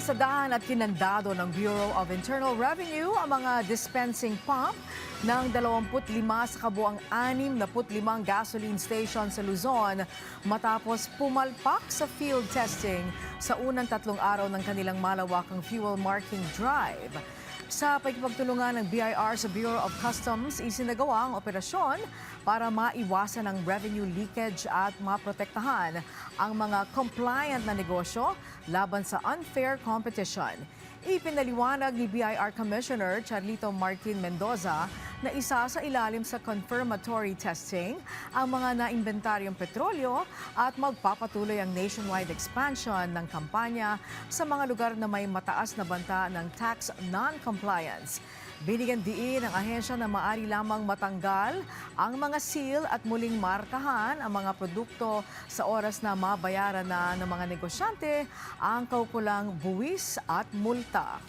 Pinasadahan at kinandado ng Bureau of Internal Revenue ang mga dispensing pump ng 25 sa kabuang 65 gasoline station sa Luzon matapos pumalpak sa field testing sa unang 3 araw ng kanilang malawakang fuel marking drive. Sa pagpagtulungan ng BIR sa Bureau of Customs, isinagawa ang operasyon para maiwasan ang revenue leakage at maprotektahan ang mga compliant na negosyo laban sa unfair competition. Ipinaliwanag ni BIR Commissioner Charlito Martin Mendoza na isa sa ilalim sa confirmatory testing ang mga naimbentaryong petrolyo at magpapatuloy ang nationwide expansion ng kampanya sa mga lugar na may mataas na banta ng tax non-compliance. Binigyan diin ng ahensya na maaari lamang matanggal ang mga seal at muling markahan ang mga produkto sa oras na mabayaran na ng mga negosyante ang kaukulang buwis at multa.